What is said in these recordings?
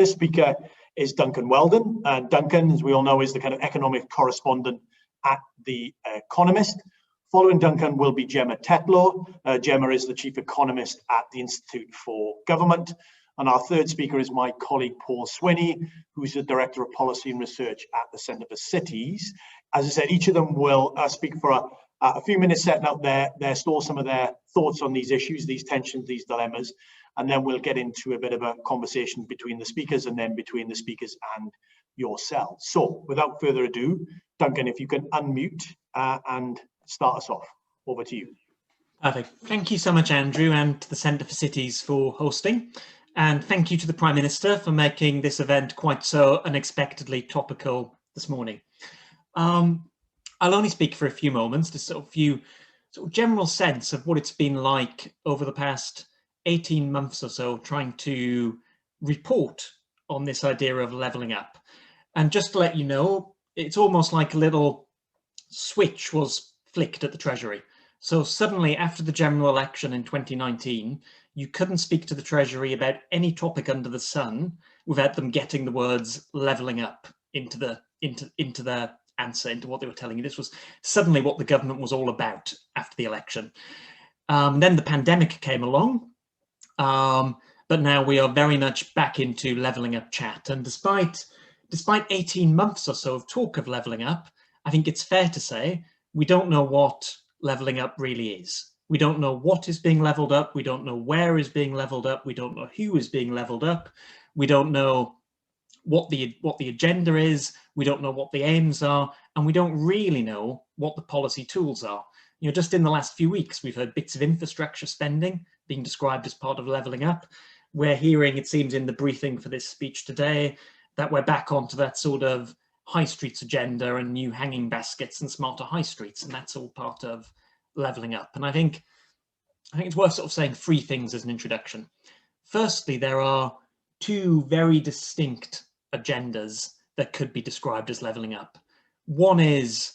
This speaker is Duncan Weldon, and Duncan, as we all know, is the kind of economic correspondent at the Economist. Following Duncan will be Gemma Tetlow. Gemma is the chief economist at the Institute for Government. And our third speaker is my colleague Paul Swinney, who's the Director of Policy and Research at the Centre for Cities. As I said, each of them will speak for a few minutes, setting out some of their thoughts on these issues, these tensions, these dilemmas. And then we'll get into a bit of a conversation between the speakers and then between the speakers and yourselves. So without further ado, Duncan, if you can unmute and start us off. Over to you. Perfect. Thank you so much, Andrew, and to the Centre for Cities for hosting. And thank you to the Prime Minister for making this event quite so unexpectedly topical this morning. I'll only speak for a few moments to sort of general sense of what it's been like over the past 18 months or so trying to report on this idea of levelling up. And just to let you know, it's almost like a little switch was flicked at the Treasury. So suddenly after the general election in 2019, you couldn't speak to the Treasury about any topic under the sun without them getting the words levelling up into their answer, into what they were telling you. This was suddenly what the government was all about after the election. Then the pandemic came along. But now we are very much back into levelling up chat. And despite 18 months or so of talk of levelling up, I think it's fair to say we don't know what levelling up really is. We don't know what is being levelled up. We don't know where is being levelled up. We don't know who is being levelled up. We don't know what the agenda is. We don't know what the aims are. And we don't really know what the policy tools are. You know, just in the last few weeks, we've heard bits of infrastructure spending being described as part of levelling up. We're hearing, it seems in the briefing for this speech today, that we're back onto that sort of high streets agenda and new hanging baskets and smarter high streets, and that's all part of levelling up. And I think it's worth sort of saying three things as an introduction. Firstly, there are two very distinct agendas that could be described as levelling up. One is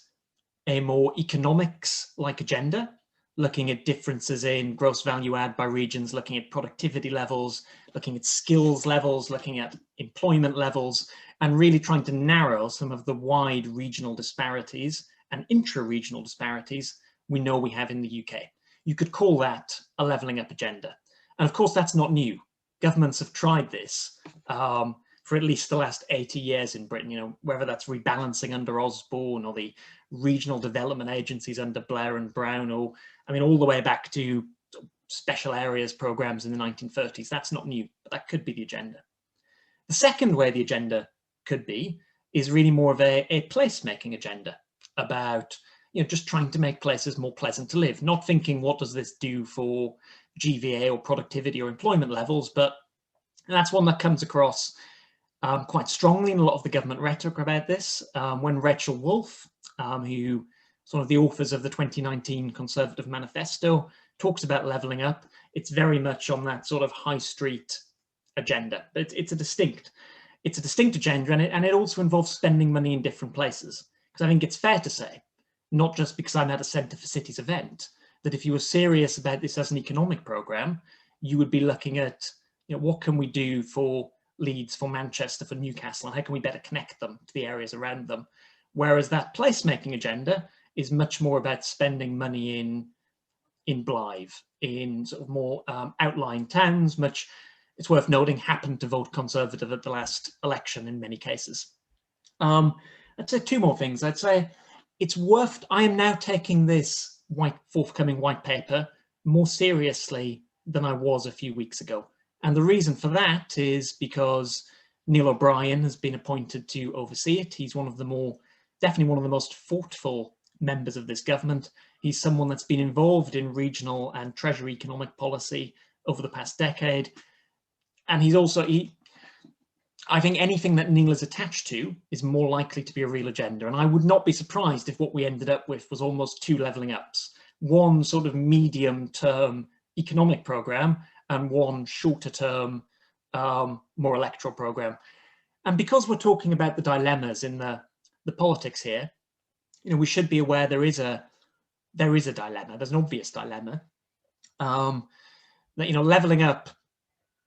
a more economics-like agenda, looking at differences in gross value add by regions, looking at productivity levels, looking at skills levels, looking at employment levels, and really trying to narrow some of the wide regional disparities and intra-regional disparities we know we have in the UK. You could call that a levelling up agenda. And of course, that's not new. Governments have tried this for at least the last 80 years in Britain, you know, whether that's rebalancing under Osborne or the regional development agencies under Blair and Brown, or I mean, all the way back to special areas programs in the 1930s. That's not new, but that could be the agenda. The second way the agenda could be is really more of a placemaking agenda about, you know, just trying to make places more pleasant to live, not thinking what does this do for GVA or productivity or employment levels, but that's one that comes across quite strongly in a lot of the government rhetoric about this. When Rachel Wolf, who is one of the authors of the 2019 Conservative Manifesto, talks about levelling up, it's very much on that sort of high street agenda. But it's a distinct agenda, and it also involves spending money in different places. Because I think it's fair to say, not just because I'm at a Centre for Cities event, that if you were serious about this as an economic programme, you would be looking at, you know, what can we do for Leeds, for Manchester, for Newcastle, and how can we better connect them to the areas around them? Whereas that placemaking agenda is much more about spending money in Blythe, in sort of more outlying towns, much, it's worth noting, happened to vote Conservative at the last election in many cases. I'd say two more things. I'd say it's worth, I am now taking this forthcoming white paper more seriously than I was a few weeks ago. And the reason for that is because Neil O'Brien has been appointed to oversee it. He's definitely one of the most thoughtful members of this government. He's someone that's been involved in regional and treasury economic policy over the past decade. And he's also, I think anything that Neil is attached to is more likely to be a real agenda. And I would not be surprised if what we ended up with was almost two levelling ups. One sort of medium-term economic programme and one shorter-term, more electoral programme. And because we're talking about the dilemmas in the politics here, you know, we should be aware there is a dilemma. There's an obvious dilemma. That, you know, levelling up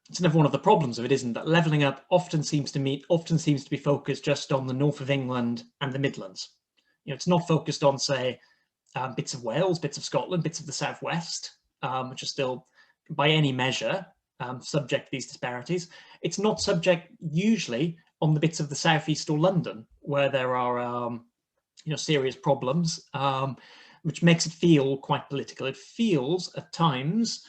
it's another one of the problems of it, isn't it? That levelling up often seems to be focused just on the north of England and the Midlands. It's not focused on, say, bits of Wales, bits of Scotland, bits of the southwest, which are still, by any measure, subject to these disparities. It's not subject usually on the bits of the southeast or London where there are serious problems, which makes it feel quite political. It feels at times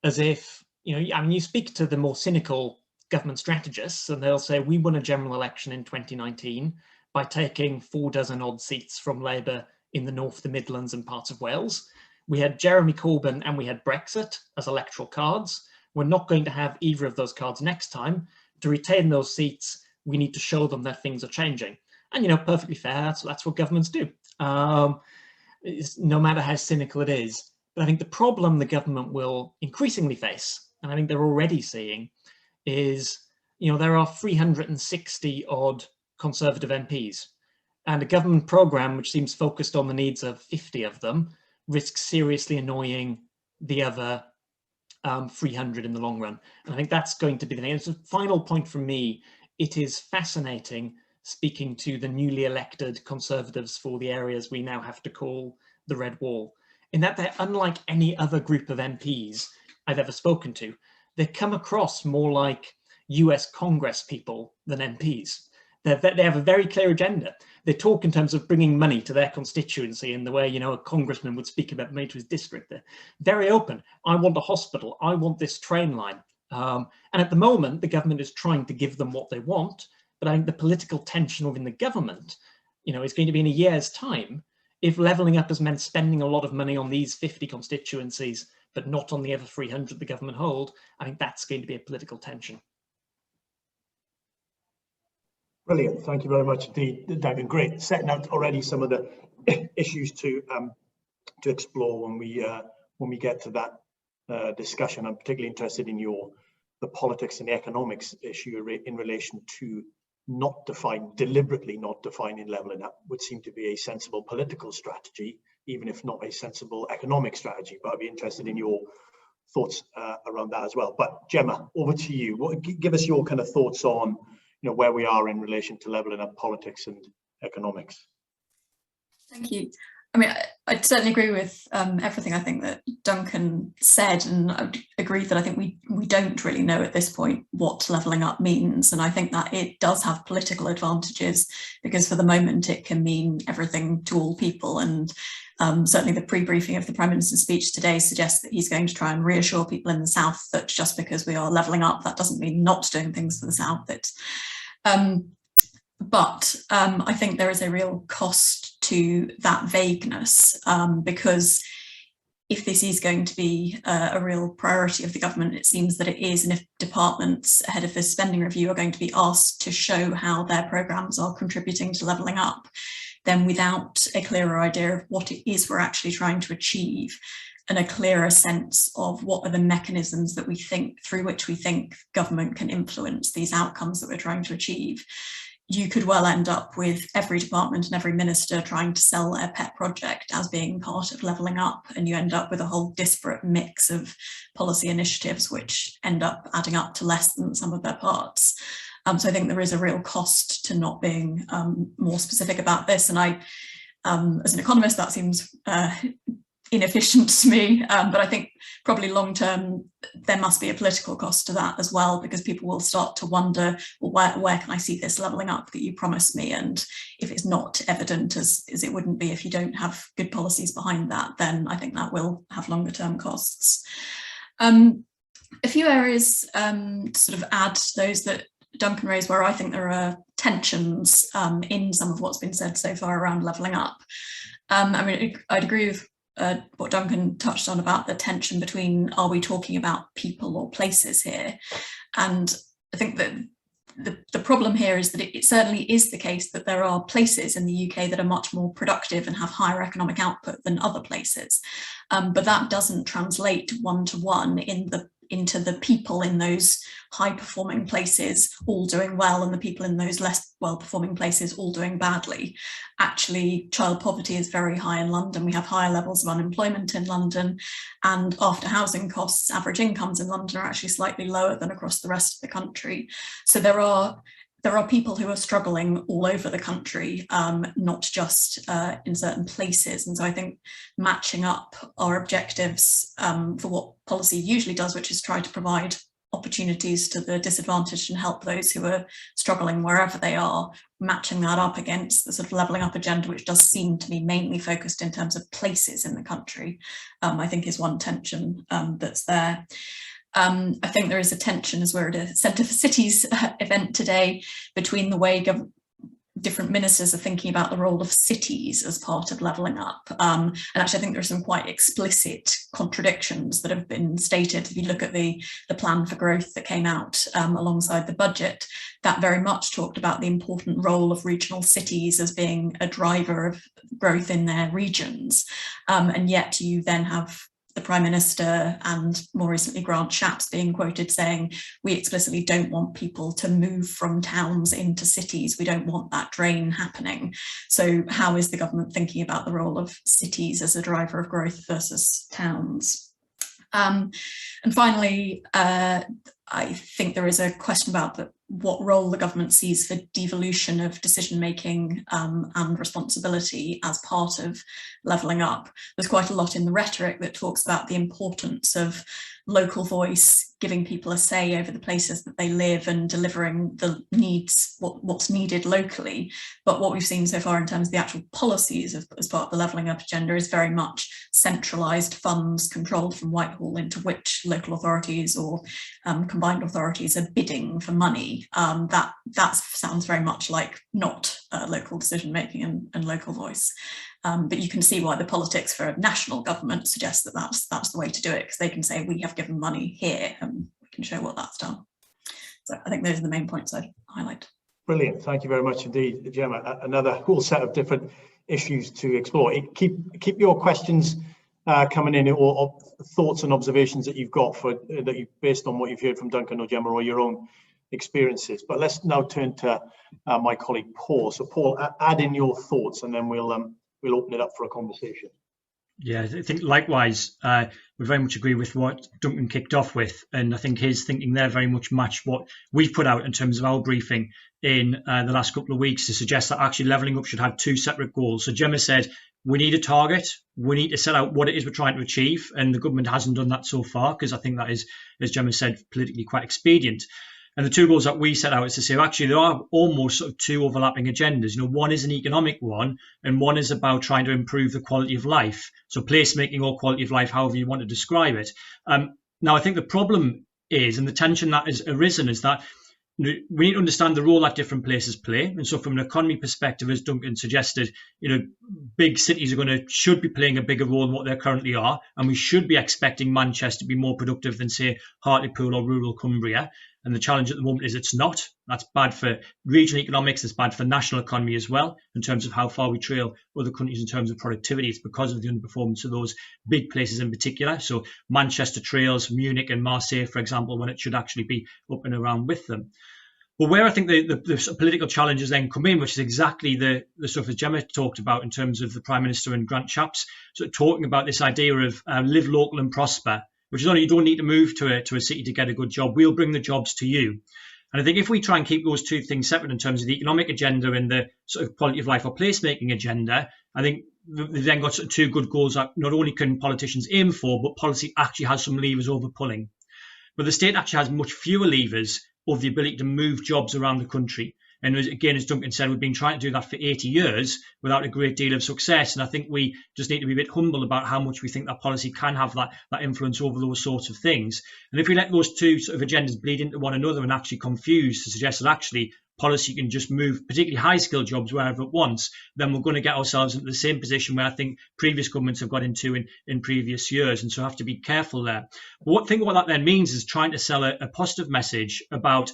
as if, you speak to the more cynical government strategists and they'll say, we won a general election in 2019 by taking 46 odd seats from Labour in the North, the Midlands and parts of Wales. We had Jeremy Corbyn and we had Brexit as electoral cards. We're not going to have either of those cards next time. To retain those seats, we need to show them that things are changing. And, perfectly fair, that's what governments do, no matter how cynical it is. But I think the problem the government will increasingly face, and I think they're already seeing, is, there are 360 odd Conservative MPs, and a government programme which seems focused on the needs of 50 of them risks seriously annoying the other 300 in the long run. And I think that's going to be the thing. And so, final point from me, it is fascinating speaking to the newly elected Conservatives for the areas we now have to call the Red Wall, in that they're unlike any other group of MPs I've ever spoken to. They come across more like US Congress people than MPs. They have a very clear agenda. They talk in terms of bringing money to their constituency in the way, a congressman would speak about money to his district. They're very open. I want a hospital. I want this train line. And at the moment, the government is trying to give them what they want. But I think the political tension within the government, is going to be in a year's time. If levelling up has meant spending a lot of money on these 50 constituencies, but not on the other 300 the government hold, I think that's going to be a political tension. Brilliant. Thank you very much indeed, Duncan. Great. Setting out already some of the issues to explore when we get to that discussion. I'm particularly interested in the politics and the economics issue in relation to deliberately not defining levelling up would seem to be a sensible political strategy, even if not a sensible economic strategy. But I'd be interested in your thoughts around that as well. But Gemma, over to you. Give us your kind of thoughts on where we are in relation to levelling up politics and economics. Thank you. I mean, I'd certainly agree with everything I think that Duncan said, and I would agree that I think we don't really know at this point what levelling up means, and I think that it does have political advantages because for the moment it can mean everything to all people, and certainly the pre-briefing of the Prime Minister's speech today suggests that he's going to try and reassure people in the South that just because we are levelling up, that doesn't mean not doing things for the South. But I think there is a real cost to that vagueness, because if this is going to be a real priority of the government, it seems that it is, and if departments ahead of this spending review are going to be asked to show how their programmes are contributing to levelling up, then without a clearer idea of what it is we're actually trying to achieve and a clearer sense of what are the mechanisms that through which we think government can influence these outcomes that we're trying to achieve, you could well end up with every department and every minister trying to sell their pet project as being part of levelling up, and you end up with a whole disparate mix of policy initiatives which end up adding up to less than some of their parts. So I think there is a real cost to not being more specific about this, and I, as an economist, that seems inefficient to me, but I think probably long term there must be a political cost to that as well, because people will start to wonder, well, where can I see this levelling up that you promised me? And if it's not evident as it wouldn't be if you don't have good policies behind that, then I think that will have longer term costs. A few areas to sort of add to those that Duncan raised where I think there are tensions in some of what's been said so far around levelling up. I mean, I'd agree with what Duncan touched on about the tension between, are we talking about people or places here? And I think that the problem here is that it certainly is the case that there are places in the UK that are much more productive and have higher economic output than other places. But that doesn't translate one-to-one in into the people in those high-performing places all doing well and the people in those less well-performing places all doing badly. Actually, child poverty is very high in London. We have higher levels of unemployment in London, and after housing costs, average incomes in London are actually slightly lower than across the rest of the country. So there are people who are struggling all over the country, not just in certain places. And so I think matching up our objectives for what policy usually does, which is try to provide opportunities to the disadvantaged and help those who are struggling wherever they are, matching that up against the sort of levelling up agenda, which does seem to be mainly focused in terms of places in the country, I think is one tension that's there. I think there is a tension, as we're at a Centre for Cities event today, between the way different ministers are thinking about the role of cities as part of levelling up. And actually, I think there are some quite explicit contradictions that have been stated. If you look at the plan for growth that came out alongside the budget, that very much talked about the important role of regional cities as being a driver of growth in their regions. And yet you then have the Prime Minister and more recently Grant Shapps being quoted saying, we explicitly don't want people to move from towns into cities. We don't want that drain happening. So how is the government thinking about the role of cities as a driver of growth versus towns? And finally, I think there is a question about what role the government sees for devolution of decision-making and responsibility as part of levelling up. There's quite a lot in the rhetoric that talks about the importance of local voice, giving people a say over the places that they live and delivering the needs, what's needed locally. But what we've seen so far in terms of the actual policies as part of the levelling up agenda is very much centralised funds controlled from Whitehall into which local authorities or combined authorities are bidding for money. That sounds very much like not local decision making and local voice. But you can see why the politics for a national government suggests that that's the way to do it, because they can say we have given money here and we can show what that's done. So I think those are the main points I'd highlight. Brilliant, thank you very much indeed, Gemma. Another whole set of different issues to explore. Keep your questions coming in, or thoughts and observations that you've got based on what you've heard from Duncan or Gemma or your own experiences. But let's now turn to my colleague Paul. So Paul, add in your thoughts and then we'll open it up for a conversation. Yeah, I think likewise, we very much agree with what Duncan kicked off with, and I think his thinking there very much matched what we've put out in terms of our briefing in the last couple of weeks to suggest that actually levelling up should have two separate goals. So Gemma said, we need a target, we need to set out what it is we're trying to achieve, and the government hasn't done that so far, because I think that is, as Gemma said, politically quite expedient. And the two goals that we set out is to say, actually, there are almost sort of two overlapping agendas. One is an economic one, and one is about trying to improve the quality of life. So placemaking or quality of life, however you want to describe it. Now, I think the problem is, and the tension that has arisen, is that we need to understand the role that different places play. And so from an economy perspective, as Duncan suggested, big cities should be playing a bigger role than what they currently are. And we should be expecting Manchester to be more productive than, say, Hartlepool or rural Cumbria. And the challenge at the moment is it's not. That's bad for regional economics. It's bad for national economy as well, in terms of how far we trail other countries in terms of productivity. It's because of the underperformance of those big places in particular. So Manchester trails Munich and Marseille, for example, when it should actually be up and around with them. But where I think the political challenges then come in, which is exactly the stuff that Gemma talked about in terms of the Prime Minister and Grant Shapps, sort of talking about this idea of live local and prosper, which is you don't need to move to a city to get a good job. We'll bring the jobs to you. And I think if we try and keep those two things separate in terms of the economic agenda and the sort of quality of life or placemaking agenda, I think they've then got sort of two good goals that not only can politicians aim for, but policy actually has some levers over pulling. But the state actually has much fewer levers of the ability to move jobs around the country. And again, as Duncan said, we've been trying to do that for 80 years without a great deal of success. And I think we just need to be a bit humble about how much we think that policy can have that influence over those sorts of things. And if we let those two sort of agendas bleed into one another and actually confuse to suggest that actually policy can just move particularly high-skilled jobs wherever it wants, then we're going to get ourselves into the same position where I think previous governments have got into in previous years. And so have to be careful there. But what that then means is trying to sell a positive message about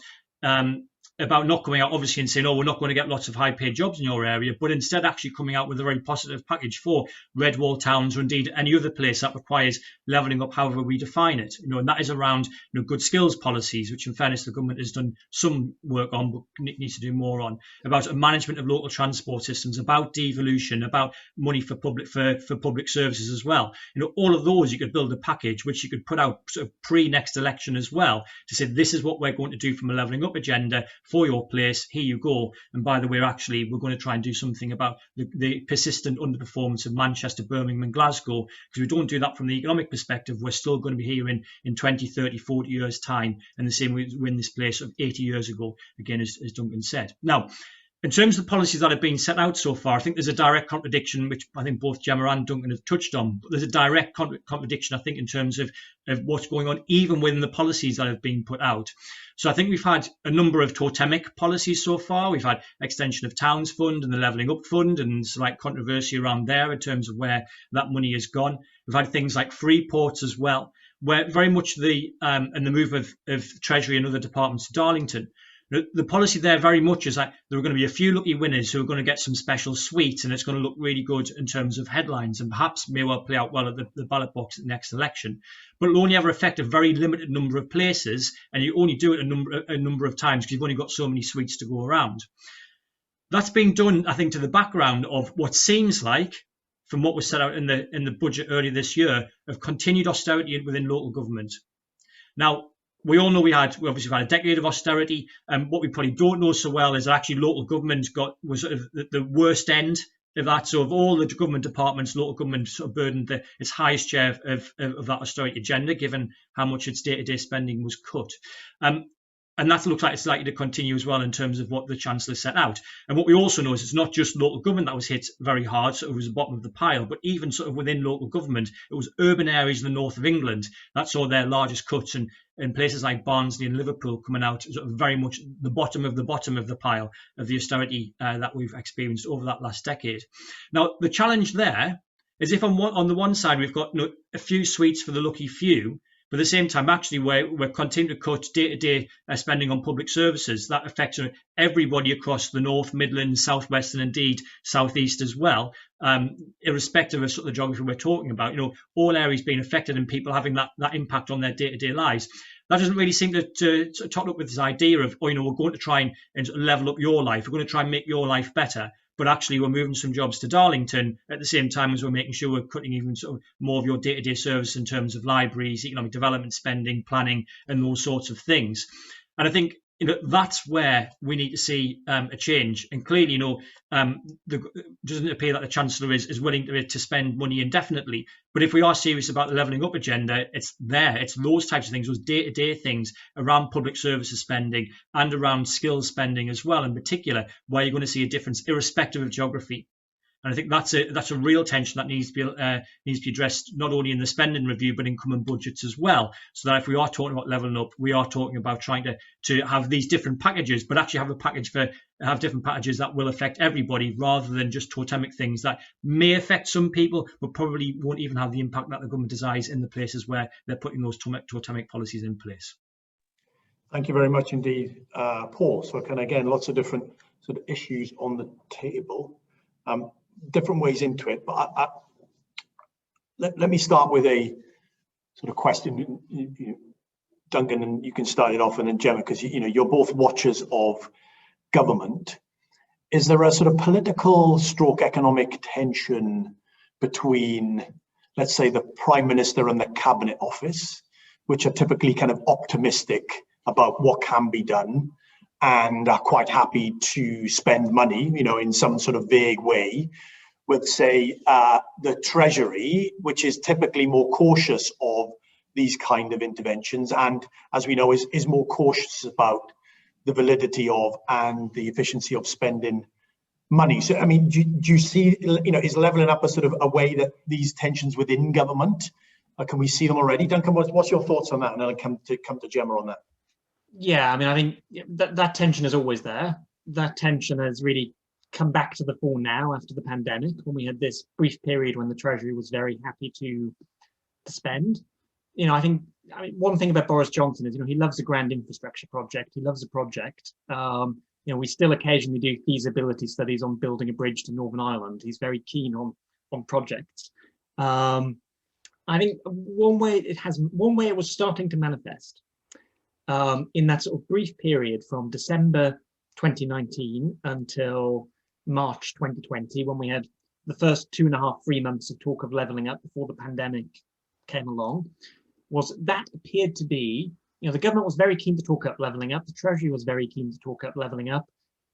about not coming out obviously and saying, oh, we're not going to get lots of high paid jobs in your area, but instead actually coming out with a very positive package for red wall towns, or indeed any other place that requires levelling up, however we define it. And that is around good skills policies, which in fairness the government has done some work on, but needs to do more on, about a management of local transport systems, about devolution, about money for public services as well. All of those you could build a package which you could put out sort of pre next election as well, to say this is what we're going to do from a levelling up agenda for your place. Here you go. And by the way, actually, we're going to try and do something about the persistent underperformance of Manchester, Birmingham and Glasgow, because we don't do that from the economic perspective. We're still going to be here in 20, 30, 40 years time, and the same way we were in this place of 80 years ago, again, as Duncan said. Now, in terms of the policies that have been set out so far, I think there's a direct contradiction, which I think both Gemma and Duncan have touched on. But there's a direct contradiction, I think, in terms of what's going on, even within the policies that have been put out. So I think we've had a number of totemic policies so far. We've had extension of Towns Fund and the Levelling Up Fund, and slight controversy around there in terms of where that money has gone. We've had things like free ports as well, where very much the move of Treasury and other departments to Darlington. The policy there very much is that there are going to be a few lucky winners who are going to get some special sweets, and it's going to look really good in terms of headlines, and perhaps may well play out well at the ballot box at the next election. But it'll only ever affect a very limited number of places, and you only do it a number of times because you've only got so many sweets to go around. That's being done, I think, to the background of what seems like, from what was set out in the budget earlier this year, of continued austerity within local government. Now, we all know we obviously had a decade of austerity, and what we probably don't know so well is that actually local government was sort of the worst end of that. So of all the government departments, local government sort of burdened its highest share of that austerity agenda, given how much its day-to-day spending was cut. And that looks like it's likely to continue as well in terms of what the Chancellor set out. And what we also know is it's not just local government that was hit very hard, so it was the bottom of the pile, but even sort of within local government, it was urban areas in the north of England that saw their largest cuts, and in places like Barnsley and Liverpool coming out sort of very much the bottom of the pile of the austerity that we've experienced over that last decade. Now, the challenge there is if on the one side we've got a few sweets for the lucky few, but at the same time, actually, we're continuing to cut day-to-day spending on public services. That affects everybody across the North, Midlands, South West, and indeed South East as well, irrespective of sort of the geography we're talking about. All areas being affected and people having that impact on their day-to-day lives. That doesn't really seem to top up with this idea of, we're going to try and sort of level up your life. We're going to try and make your life better. But actually, we're moving some jobs to Darlington at the same time as we're making sure we're cutting even sort of more of your day-to-day service in terms of libraries, economic development spending, planning, and those sorts of things. And I think that's where we need to see a change. And clearly, doesn't appear that the Chancellor is willing to spend money indefinitely. But if we are serious about the levelling up agenda, it's there. It's those types of things, those day-to-day things around public services spending and around skills spending as well, in particular, where you're going to see a difference irrespective of geography. And I think that's a real tension that needs to be addressed not only in the spending review but in coming budgets as well. So that if we are talking about levelling up, we are talking about trying to have these different packages, but actually have different packages that will affect everybody rather than just totemic things that may affect some people but probably won't even have the impact that the government desires in the places where they're putting those totemic policies in place. Thank you very much indeed, Paul. So again, lots of different sort of issues on the table. Different ways into it, but let me start with a sort of question, Duncan, and you can start it off, and then Gemma, because you're both watchers of government. Is there a sort of political stroke economic tension between, let's say, the Prime Minister and the Cabinet Office, which are typically kind of optimistic about what can be done and are quite happy to spend money, in some sort of vague way, with, say, the Treasury, which is typically more cautious of these kind of interventions, and as we know, is more cautious about the validity of and the efficiency of spending money. So, I mean, do you see, is levelling up a sort of a way that these tensions within government, can we see them already? Duncan, what's your thoughts on that? And then I'll come to Gemma on that. Yeah, I mean, I think that tension is always there. That tension has really come back to the fore now after the pandemic, when we had this brief period when the Treasury was very happy to spend. I mean, one thing about Boris Johnson is, he loves a grand infrastructure project. He loves a project. We still occasionally do feasibility studies on building a bridge to Northern Ireland. He's very keen on projects. I think one way it was starting to manifest in that sort of brief period from December 2019 until March 2020, when we had the first 2.5-3 months of talk of levelling up before the pandemic came along, was that appeared to be, the government was very keen to talk up levelling up, the Treasury was very keen to talk up levelling up,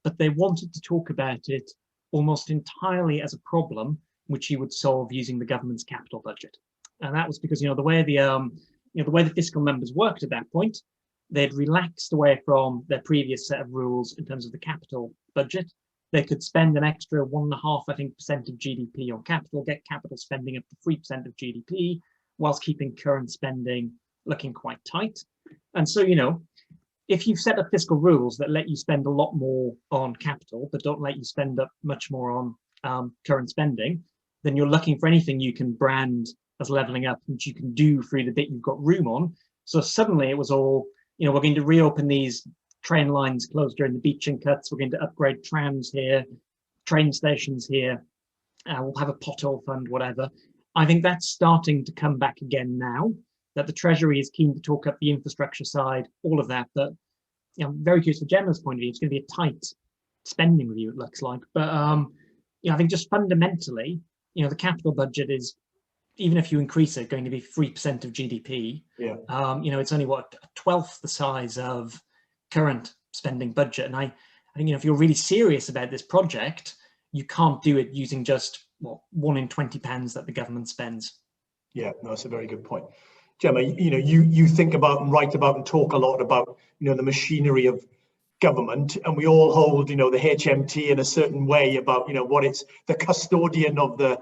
but they wanted to talk about it almost entirely as a problem which you would solve using the government's capital budget. And that was because, the way the fiscal numbers worked at that point, they'd relaxed away from their previous set of rules in terms of the capital budget. They could spend an extra 1.5%, I think, of GDP on capital, get capital spending up to 3% of GDP, whilst keeping current spending looking quite tight. And so, if you've set up fiscal rules that let you spend a lot more on capital, but don't let you spend up much more on current spending, then you're looking for anything you can brand as levelling up, which you can do through the bit you've got room on. So suddenly it was all, we're going to reopen these train lines closed during the beaching cuts. We're going to upgrade trams here, train stations here. We'll have a pothole fund, whatever. I think that's starting to come back again now, that the Treasury is keen to talk up the infrastructure side, all of that. But I'm very curious for Gemma's point of view. It's going to be a tight spending review, it looks like. But I think just fundamentally, the capital budget is, even if you increase it, going to be 3% of GDP. Yeah. It's only a 12th the size of current spending budget. And I think, if you're really serious about this project, you can't do it using just 1 in 20 pounds that the government spends. Yeah, no, that's a very good point. Gemma, you think about and write about and talk a lot about, the machinery of government, and we all hold, the HMT in a certain way about, what it's the custodian of the,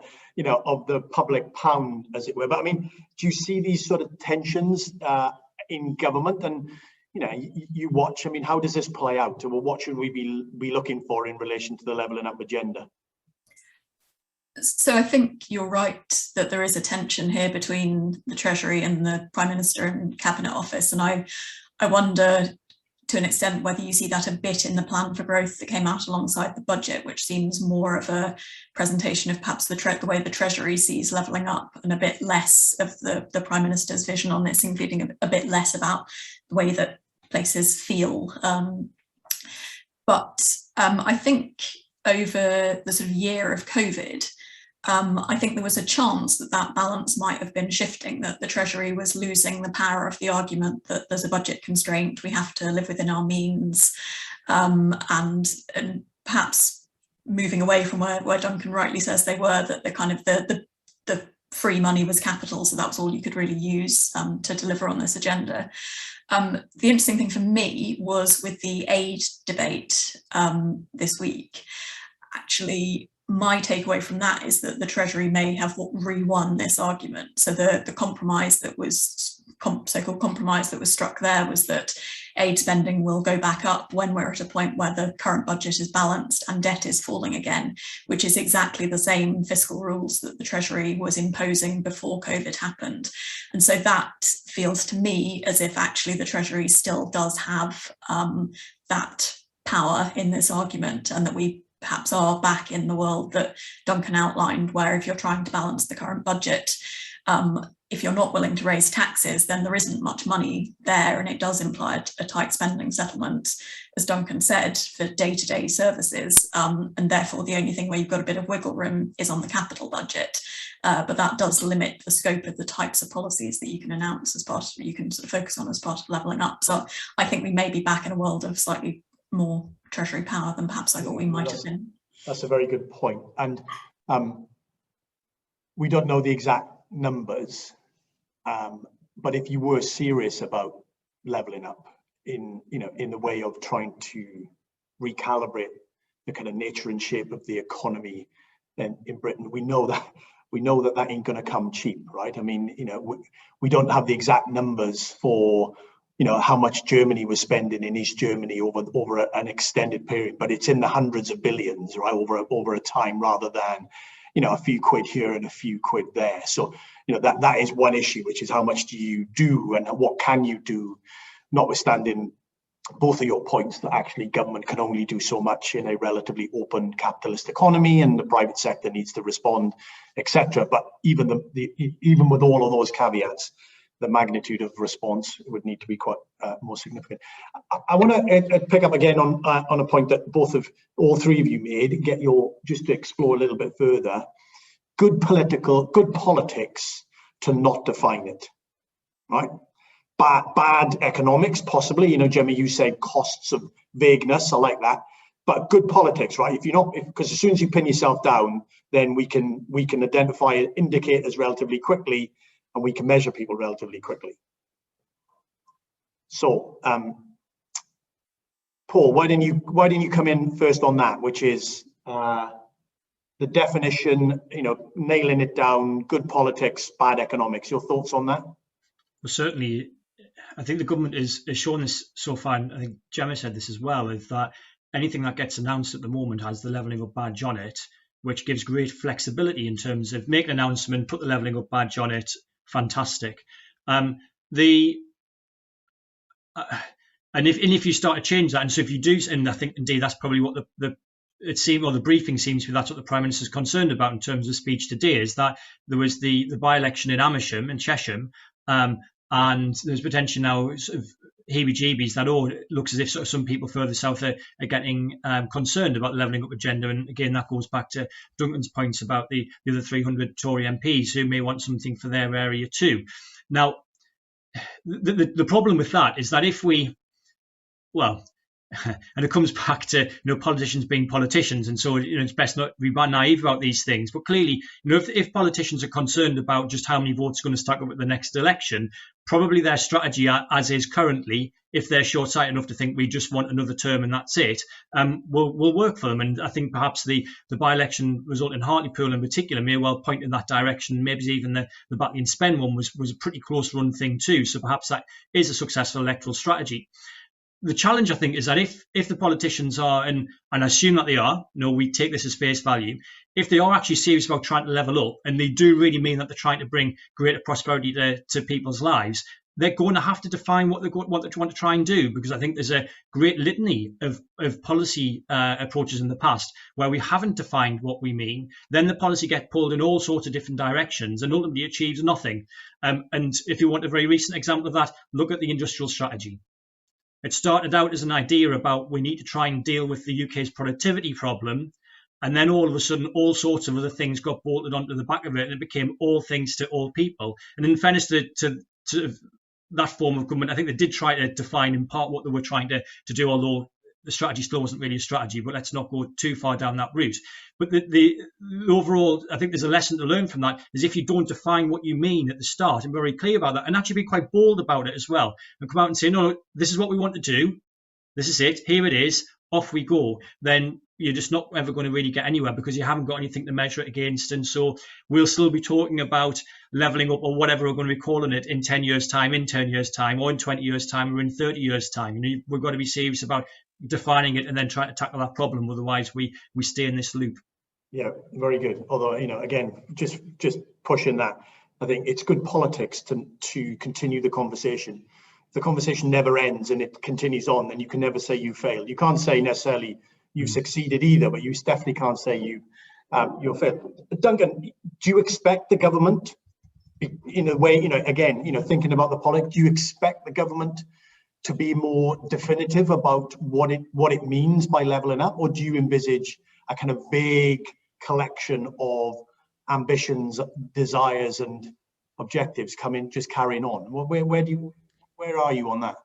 of the public pound, as it were. But I mean, do you see these sort of tensions in government? And, you watch, I mean, how does this play out? Well, what should we be looking for in relation to the levelling up agenda? So I think you're right that there is a tension here between the Treasury and the Prime Minister and Cabinet Office. And I wonder to an extent whether you see that a bit in the plan for growth that came out alongside the budget, which seems more of a presentation of perhaps the way the Treasury sees levelling up, and a bit less of the Prime Minister's vision on this, including a bit less about the way that places feel. But I think over the sort of year of COVID, I think there was a chance that balance might have been shifting, that the Treasury was losing the power of the argument that there's a budget constraint, we have to live within our means, and perhaps moving away from where Duncan rightly says they were, that the kind of the free money was capital, so that was all you could really use to deliver on this agenda. The interesting thing for me was with the aid debate this week, actually, my takeaway from that is that the Treasury may have re-won this argument. So the compromise that was, so-called compromise that was struck there, was that aid spending will go back up when we're at a point where the current budget is balanced and debt is falling again, which is exactly the same fiscal rules that the Treasury was imposing before COVID happened. And so that feels to me as if actually the Treasury still does have that power in this argument, and that we perhaps are back in the world that Duncan outlined, where if you're trying to balance the current budget, if you're not willing to raise taxes, then there isn't much money there, and it does imply a tight spending settlement, as Duncan said, for day-to-day services, and therefore the only thing where you've got a bit of wiggle room is on the capital budget. But that does limit the scope of the types of policies that you can announce as part of, you can sort of focus on as part of levelling up. So I think we may be back in a world of slightly more Treasury power than perhaps I thought we might have been. That's a very good point. And we don't know the exact numbers, but if you were serious about levelling up in the way of trying to recalibrate the kind of nature and shape of the economy then in Britain, we know that ain't going to come cheap, right? I mean, we don't have the exact numbers for how much Germany was spending in East Germany over an extended period, but it's in the hundreds of billions, right, over a time, rather than a few quid here and a few quid there. So, that is one issue, which is how much do you do and what can you do, notwithstanding both of your points that actually government can only do so much in a relatively open capitalist economy, and the private sector needs to respond, etc. But even even with all of those caveats, the magnitude of response would need to be quite more significant. I want to pick up again on a point that all three of you made, and get just to explore a little bit further. Good politics to not define it, right? Bad economics, possibly. Gemma, you said costs of vagueness. I like that. But good politics, right? Because as soon as you pin yourself down, then we can identify indicators relatively quickly, and we can measure people relatively quickly. So, Paul, why didn't you come in first on that, which is the definition, nailing it down, good politics, bad economics. Your thoughts on that? Well, certainly, I think the government has shown this so far, and I think Gemma said this as well, is that anything that gets announced at the moment has the levelling up badge on it, which gives great flexibility in terms of make an announcement, put the levelling up badge on it. Fantastic. And if you start to change that, and so if you do, and I think indeed that's probably what the briefing seems to be, that's what the Prime Minister is concerned about in terms of speech today, is that there was the by-election in Amersham and Chesham, and there's potentially now sort of heebie-jeebies that it looks as if sort of some people further south are getting concerned about the levelling up agenda. And again, that goes back to Duncan's points about the other 300 Tory MPs who may want something for their area too. Now, the problem with that is that and it comes back to politicians being politicians, and so it's best not to be naive about these things. But clearly, if politicians are concerned about just how many votes are going to stack up at the next election, probably their strategy, as is currently, if they're short-sighted enough to think we just want another term and that's it, will work for them. And I think perhaps the by-election result in Hartlepool in particular may well point in that direction. Maybe even the Batley and Spen one was a pretty close-run thing too. So perhaps that is a successful electoral strategy. The challenge, I think, is that if the politicians are, and I assume that they are, we take this as face value, if they are actually serious about trying to level up, and they do really mean that they're trying to bring greater prosperity to people's lives, they're going to have to define what they want to try and do, because I think there's a great litany of policy approaches in the past where we haven't defined what we mean. Then the policy gets pulled in all sorts of different directions and ultimately achieves nothing. And if you want a very recent example of that, look at the industrial strategy. It started out as an idea about we need to try and deal with the UK's productivity problem. And then all of a sudden, all sorts of other things got bolted onto the back of it, and it became all things to all people. And in fairness to that form of government, I think they did try to define in part what they were trying to do, although the strategy still wasn't really a strategy. But let's not go too far down that route. But the overall, I think there's a lesson to learn from that, is if you don't define what you mean at the start and be very clear about that, and actually be quite bold about it as well, and come out and say, no, this is what we want to do. This is it. Here it is. Off we go. Then you're just not ever going to really get anywhere, because you haven't got anything to measure it against. And so we'll still be talking about levelling up, or whatever we're going to be calling it, in 10 years' time, in 10 years' time, or in 20 years' time, or in 30 years' time. We've got to be serious about defining it and then trying to tackle that problem. Otherwise, we stay in this loop. Yeah, very good. Although, again, just pushing that, I think it's good politics to continue the conversation. The conversation never ends and it continues on, then you can never say you failed. You can't say necessarily you've succeeded either, but you definitely can't say you're failed. Duncan, do you expect the government, in a way, again, thinking about the politics, do you expect the government to be more definitive about what it means by levelling up, or do you envisage a kind of vague collection of ambitions, desires, and objectives carrying on? Where are you on that?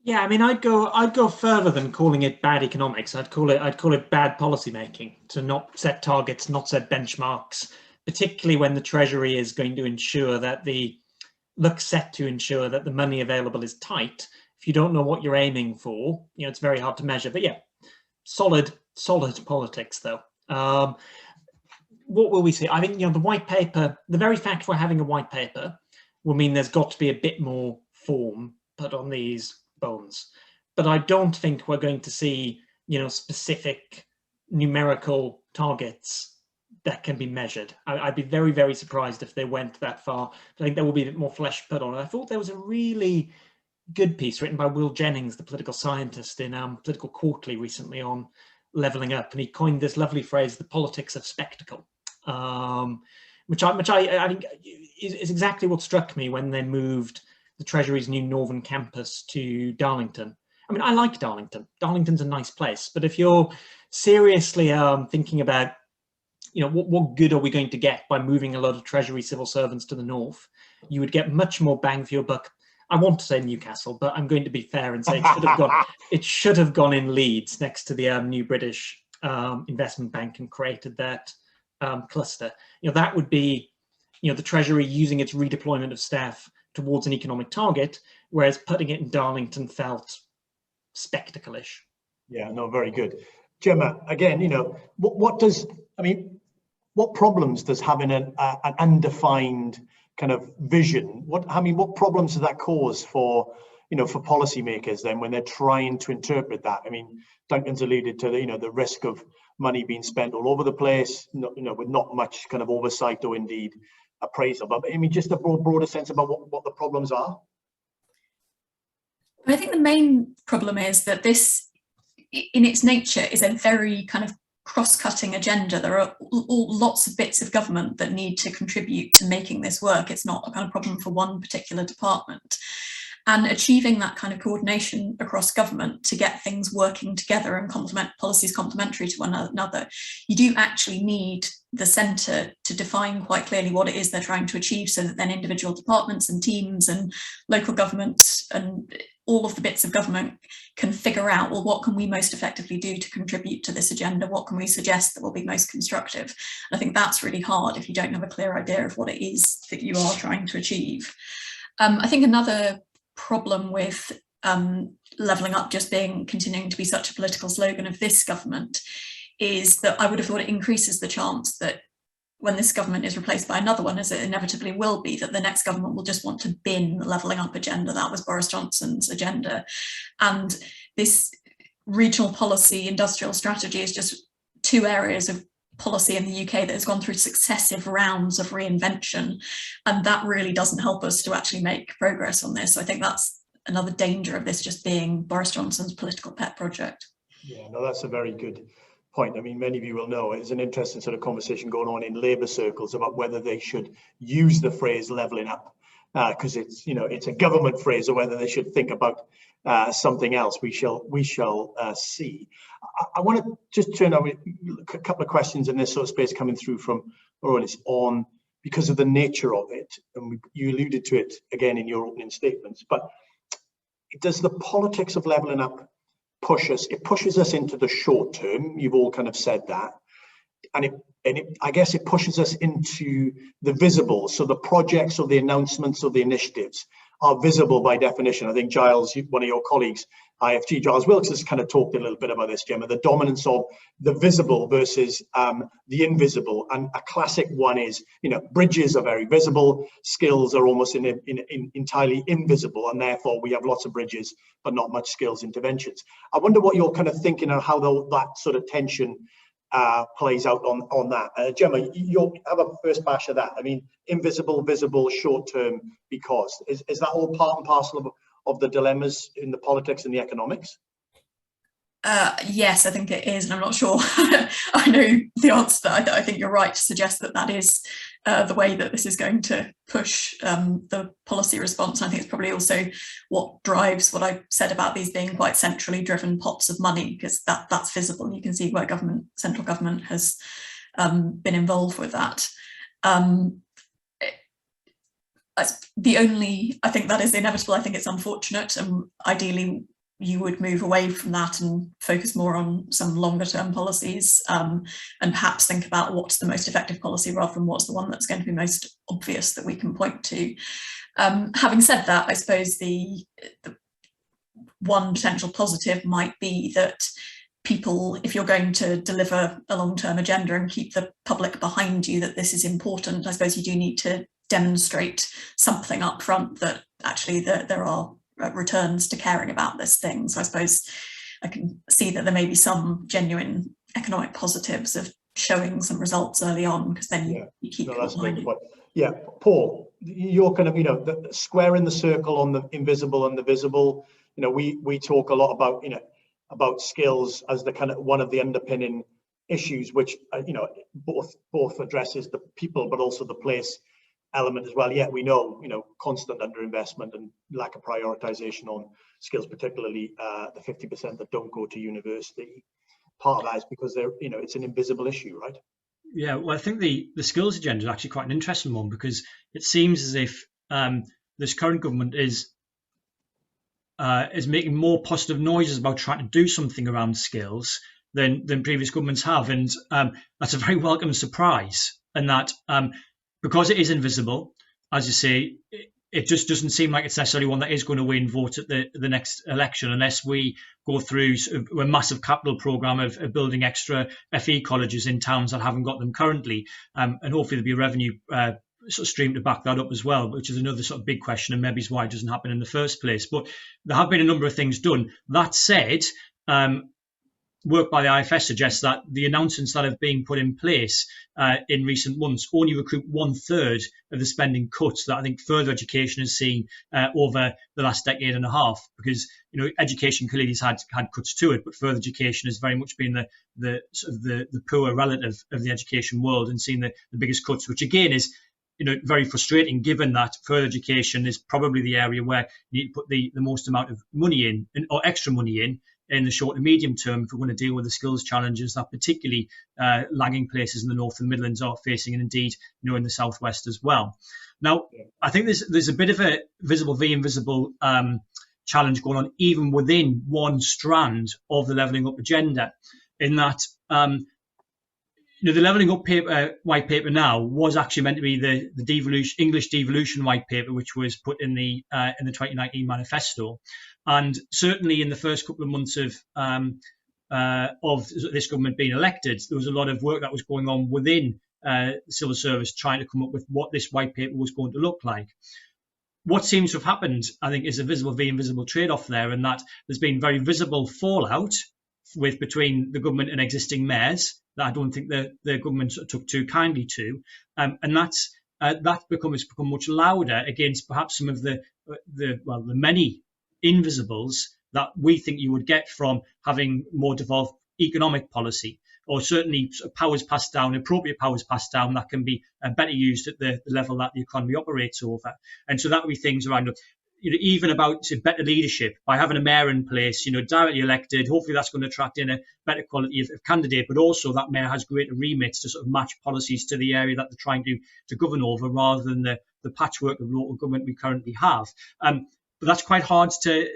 Yeah, I mean, I'd go further than calling it bad economics. I'd call it bad policy making, to not set targets, not set benchmarks, particularly when the Treasury is going to ensure that the money available is tight. If you don't know what you're aiming for, it's very hard to measure. But yeah, solid politics though. What will we see? I think, the white paper, the very fact we're having a white paper will mean there's got to be a bit more form put on these bones. But I don't think we're going to see, specific numerical targets that can be measured. I'd be very, very surprised if they went that far. I think there will be a bit more flesh put on it. I thought there was a really good piece written by Will Jennings, the political scientist, in Political Quarterly recently on levelling up, and he coined this lovely phrase, the politics of spectacle, which I think is exactly what struck me when they moved the Treasury's new Northern campus to Darlington. I mean, I like Darlington. Darlington's a nice place, but if you're seriously thinking about, you know, what good are we going to get by moving a lot of Treasury civil servants to the north, you would get much more bang for your buck. I want to say Newcastle, but I'm going to be fair and say it should have gone in Leeds next to the new British investment bank and created that cluster. You know, that would be, you know, the Treasury using its redeployment of staff towards an economic target, whereas putting it in Darlington felt spectacle-ish. Yeah, no, very good. Gemma, again, you know, what problems does having an undefined kind of vision, what problems does that cause for, you know, for policymakers then when they're trying to interpret that? I mean, Duncan's alluded to the, you know, the risk of money being spent all over the place, you know, with not much kind of oversight or indeed appraisal. But I mean, just a broader sense about what the problems are. I think the main problem is that this, in its nature, is a very kind of cross-cutting agenda. There are lots of bits of government that need to contribute to making this work. It's not a kind of problem for one particular department. And achieving that kind of coordination across government to get things working together and policies complementary to one another, you do actually need the centre to define quite clearly what it is they're trying to achieve, so that then individual departments and teams and local governments and all of the bits of government can figure out, well, what can we most effectively do to contribute to this agenda? What can we suggest that will be most constructive? And I think that's really hard if you don't have a clear idea of what it is that you are trying to achieve. I think another problem with levelling up just continuing to be such a political slogan of this government is that I would have thought it increases the chance that when this government is replaced by another one, as it inevitably will be, that the next government will just want to bin the levelling up agenda. That was Boris Johnson's agenda. And this regional policy industrial strategy is just two areas of policy in the UK that has gone through successive rounds of reinvention. And that really doesn't help us to actually make progress on this. So I think that's another danger of this just being Boris Johnson's political pet project. Yeah, no, that's a very good point. I mean, many of you will know it's an interesting sort of conversation going on in Labour circles about whether they should use the phrase levelling up because it's, you know, it's a government phrase, or whether they should think about something else. We shall see. I want to just turn over a couple of questions in this sort of space coming through from Oris on, because of the nature of it, and you alluded to it again in your opening statements, but does the politics of levelling up push us? It pushes us into the short term. You've all kind of said that. And I guess it pushes us into the visible. So the projects or the announcements or the initiatives are visible by definition. I think Giles, one of your colleagues, IFG, Giles Wilkes, has kind of talked a little bit about this, Gemma, the dominance of the visible versus the invisible. And a classic one is, you know, bridges are very visible, skills are almost entirely invisible, and therefore we have lots of bridges, but not much skills interventions. I wonder what you're kind of thinking of how that sort of tension plays out on that. Gemma, you'll have a first bash of that. I mean, invisible, visible, short term, because is that all part and parcel of the dilemmas in the politics and the economics? Yes, I think it is, and I'm not sure I know the answer. I think you're right to suggest that is the way that this is going to push the policy response. And I think it's probably also what drives what I said about these being quite centrally driven pots of money, because that's visible. You can see where central government has been involved with that. I think that is inevitable. I think it's unfortunate, and ideally you would move away from that and focus more on some longer term policies, and perhaps think about what's the most effective policy rather than what's the one that's going to be most obvious that we can point to. Having said that, I suppose the one potential positive might be that people, if you're going to deliver a long-term agenda and keep the public behind you that this is important, I suppose you do need to demonstrate something up front that actually there are returns to caring about this thing. So I suppose I can see that there may be some genuine economic positives of showing some results early on, because then you keep that's a behind great it. point. Yeah, Paul, you're kind of, the square in the circle on the invisible and the visible. We talk a lot about, about skills as the kind of one of the underpinning issues, which, both addresses the people, but also the place element as well. Yet we know, constant underinvestment and lack of prioritization on skills, particularly the 50% that don't go to university. Part of that is because they're, it's an invisible issue, right? Yeah, well, I think the skills agenda is actually quite an interesting one, because it seems as if this current government is making more positive noises about trying to do something around skills than previous governments have, and that's a very welcome surprise. And that because it is invisible, as you say, it just doesn't seem like it's necessarily one that is going to win votes at the next election, unless we go through a massive capital programme of building extra FE colleges in towns that haven't got them currently. And hopefully there'll be a revenue sort of stream to back that up as well, which is another sort of big question, and maybe is why it doesn't happen in the first place. But there have been a number of things done. That said, work by the IFS suggests that the announcements that have been put in place in recent months only recruit 1/3 of the spending cuts that I think further education has seen over the last decade and a half. Because education clearly has had cuts to it, but further education has very much been the poor relative of the education world and seen the biggest cuts, which again is very frustrating, given that further education is probably the area where you need to put the most amount of money in, or extra money in the short and medium term, if we're going to deal with the skills challenges that particularly lagging places in the North and Midlands are facing, and indeed in the Southwest as well. Now, I think there's a bit of a visible v invisible challenge going on even within one strand of the levelling up agenda, in that the levelling up white paper now was actually meant to be the English devolution white paper, which was put in the 2019 manifesto. And certainly in the first couple of months of this government being elected, there was a lot of work that was going on within the civil service trying to come up with what this white paper was going to look like. What seems to have happened, I think, is a visible v invisible trade-off there, and that there's been very visible fallout between the government and existing mayors that I don't think the government took too kindly to, and that's become much louder against perhaps some of the many invisibles that we think you would get from having more devolved economic policy, or certainly powers passed down, appropriate powers passed down that can be better used at the level that the economy operates over. And so that would be things around even about better leadership by having a mayor in place, directly elected. Hopefully that's going to attract in a better quality of candidate, but also that mayor has greater remits to sort of match policies to the area that they're trying to govern over, rather than the patchwork of local government we currently have. But that's quite hard to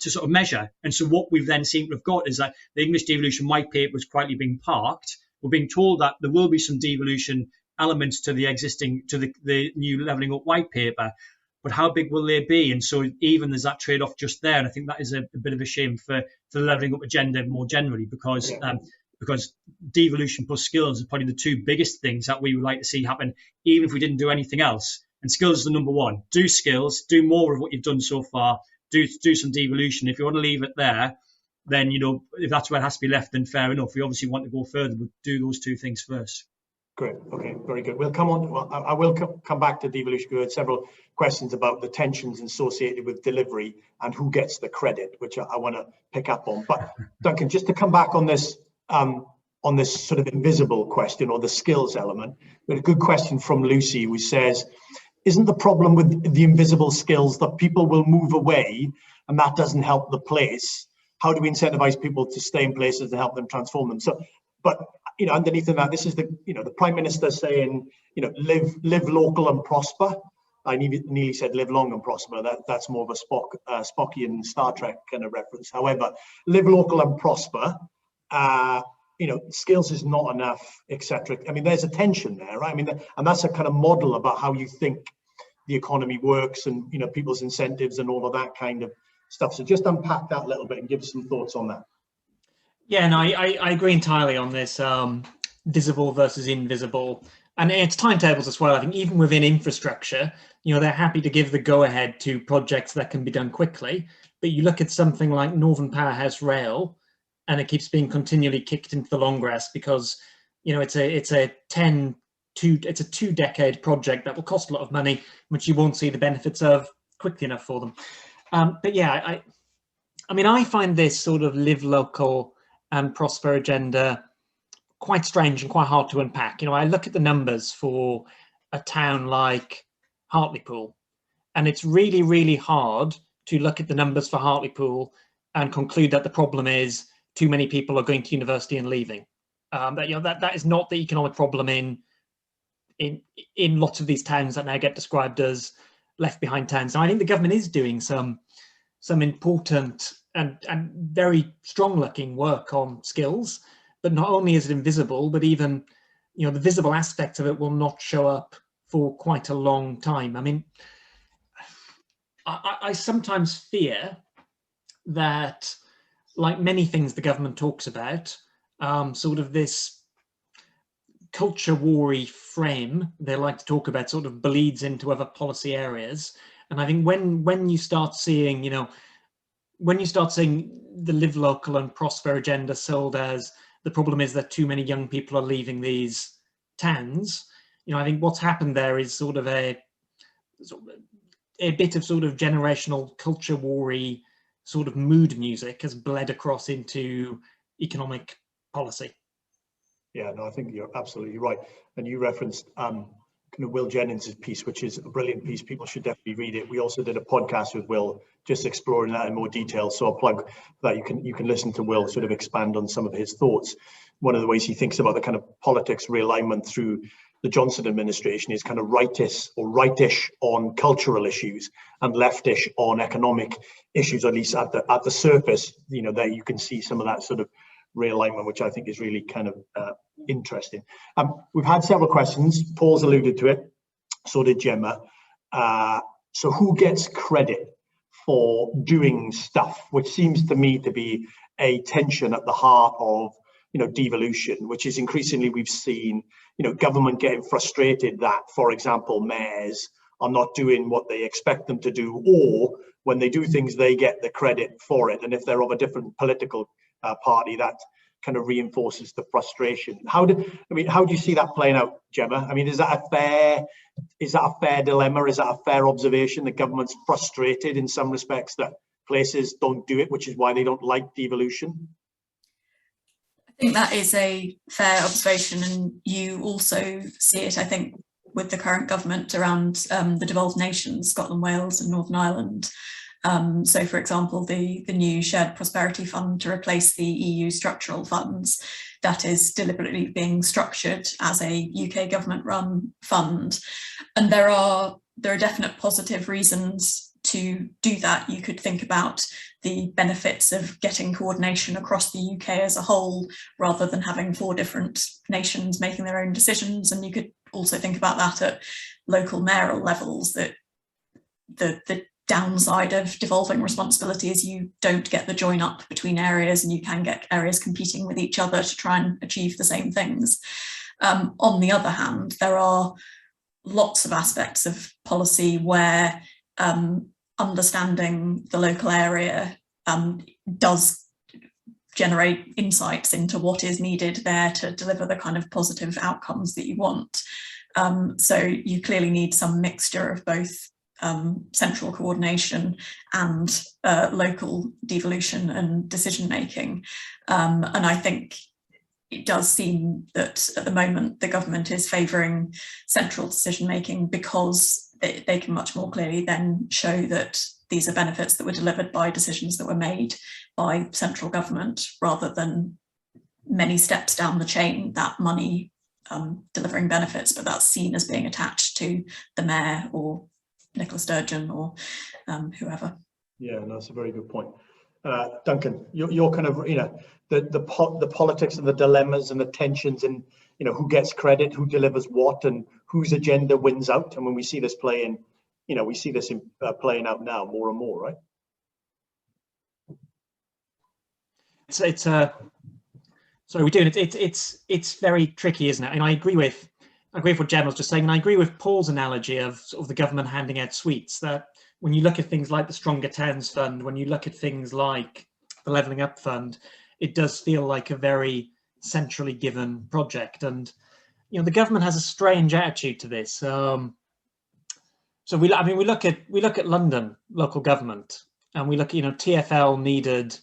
sort of measure. And so what we've then seemed to have got is that the English devolution white paper was quietly being parked. We're being told that there will be some devolution elements to the new levelling up white paper, but how big will they be? And so even there's that trade-off just there. And I think that is a bit of a shame for the levelling up agenda more generally, because devolution plus skills are probably the two biggest things that we would like to see happen, even if we didn't do anything else. And skills is the number one. Do skills, do more of what you've done so far, do some devolution. If you want to leave it there, then, if that's where it has to be left, then fair enough. We obviously want to go further, but do those two things first. Great. Okay, very good. We'll come on. Well, I will come back to devolution. We had several questions about the tensions associated with delivery and who gets the credit, which I want to pick up on. But Duncan, just to come back on this sort of invisible question, or the skills element, we had a good question from Lucy, who says, isn't the problem with the invisible skills that people will move away and that doesn't help the place? How do we incentivize people to stay in places to help them transform them? So, but underneath of that, this is the Prime Minister saying, live local and prosper. I nearly said live long and prosper. That's more of a Spockian Star Trek kind of reference. However, live local and prosper. Skills is not enough, etc. I mean, there's a tension there, right? I mean, and that's a kind of model about how you think the economy works, and people's incentives and all of that kind of stuff. So just unpack that a little bit and give us some thoughts on that. Yeah, no, I agree entirely on this visible versus invisible, and it's timetables as well. I think even within infrastructure, they're happy to give the go-ahead to projects that can be done quickly, but you look at something like Northern Powerhouse Rail, and it keeps being continually kicked into the long grass because you know, it's a 2-decade project that will cost a lot of money, which you won't see the benefits of quickly enough for them. But yeah, I mean, I find this sort of live local and prosper agenda quite strange and quite hard to unpack. You know, I look at the numbers for a town like Hartlepool, and it's really, really hard to look at the numbers for Hartlepool and conclude that the problem is too many people are going to university and leaving. That is not the economic problem in lots of these towns that now get described as left behind towns. And I think the government is doing some important and very strong looking work on skills, but not only is it invisible, but even, you know, the visible aspects of it will not show up for quite a long time. I mean, I sometimes fear that, like many things the government talks about, sort of this culture war-y frame they like to talk about sort of bleeds into other policy areas. And I think when you start seeing, you know, when you start seeing the live local and prosper agenda sold as the problem is that too many young people are leaving these towns, you know, I think what's happened there is sort of a bit of sort of generational culture war-y sort of mood music has bled across into economic policy. Yeah, no, I think you're absolutely right. And you referenced kind of Will Jennings' piece, which is a brilliant piece. People should definitely read it. We also did a podcast with Will, just exploring that in more detail. So I'll plug that. You can listen to Will sort of expand on some of his thoughts. One of the ways he thinks about the kind of politics realignment through the Johnson administration is kind of rightish on cultural issues and leftish on economic issues, at least at the surface. You know, there you can see some of that sort of realignment, which I think is really kind of interesting. We've had several questions. Paul's alluded to it, so did Gemma. So who gets credit for doing stuff, which seems to me to be a tension at the heart of, you know, devolution, which is increasingly we've seen, you know, government getting frustrated that, for example, mayors are not doing what they expect them to do, or when they do things, they get the credit for it. And if they're of a different political party, that kind of reinforces the frustration. How do you see that playing out, Gemma? I mean, is that a fair dilemma? Is that a fair observation that government's frustrated in some respects that places don't do it, which is why they don't like devolution? I think that is a fair observation, and you also see it, I think, with the current government around the devolved nations, Scotland, Wales and Northern Ireland. So, for example, the new Shared Prosperity Fund to replace the EU structural funds, that is deliberately being structured as a UK government-run fund. And there are definite positive reasons to do that. You could think about the benefits of getting coordination across the UK as a whole, rather than having 4 different nations making their own decisions. And you could also think about that at local mayoral levels, that the downside of devolving responsibility is you don't get the join up between areas, and you can get areas competing with each other to try and achieve the same things. On the other hand, there are lots of aspects of policy where understanding the local area does generate insights into what is needed there to deliver the kind of positive outcomes that you want. So you clearly need some mixture of both central coordination and local devolution and decision making. And I think it does seem that at the moment the government is favouring central decision making because they can much more clearly then show that these are benefits that were delivered by decisions that were made by central government, rather than many steps down the chain, that money delivering benefits, but that's seen as being attached to the mayor or Nicola Sturgeon or whoever. Yeah, no, that's a very good point. Duncan, you're kind of, you know, the politics and the dilemmas and the tensions, and, you know, who gets credit, who delivers what, and whose agenda wins out. And when we see this playing, you know, we see this playing out now more and more, right? Sorry, we're doing it. It's very tricky, isn't it? And I agree with what Gemma was just saying, and I agree with Paul's analogy of sort of the government handing out sweets. That when you look at things like the Stronger Towns Fund, when you look at things like the Levelling Up Fund, it does feel like a very centrally given project. And the government has a strange attitude to this. So we look at London local government, and we look, TfL needed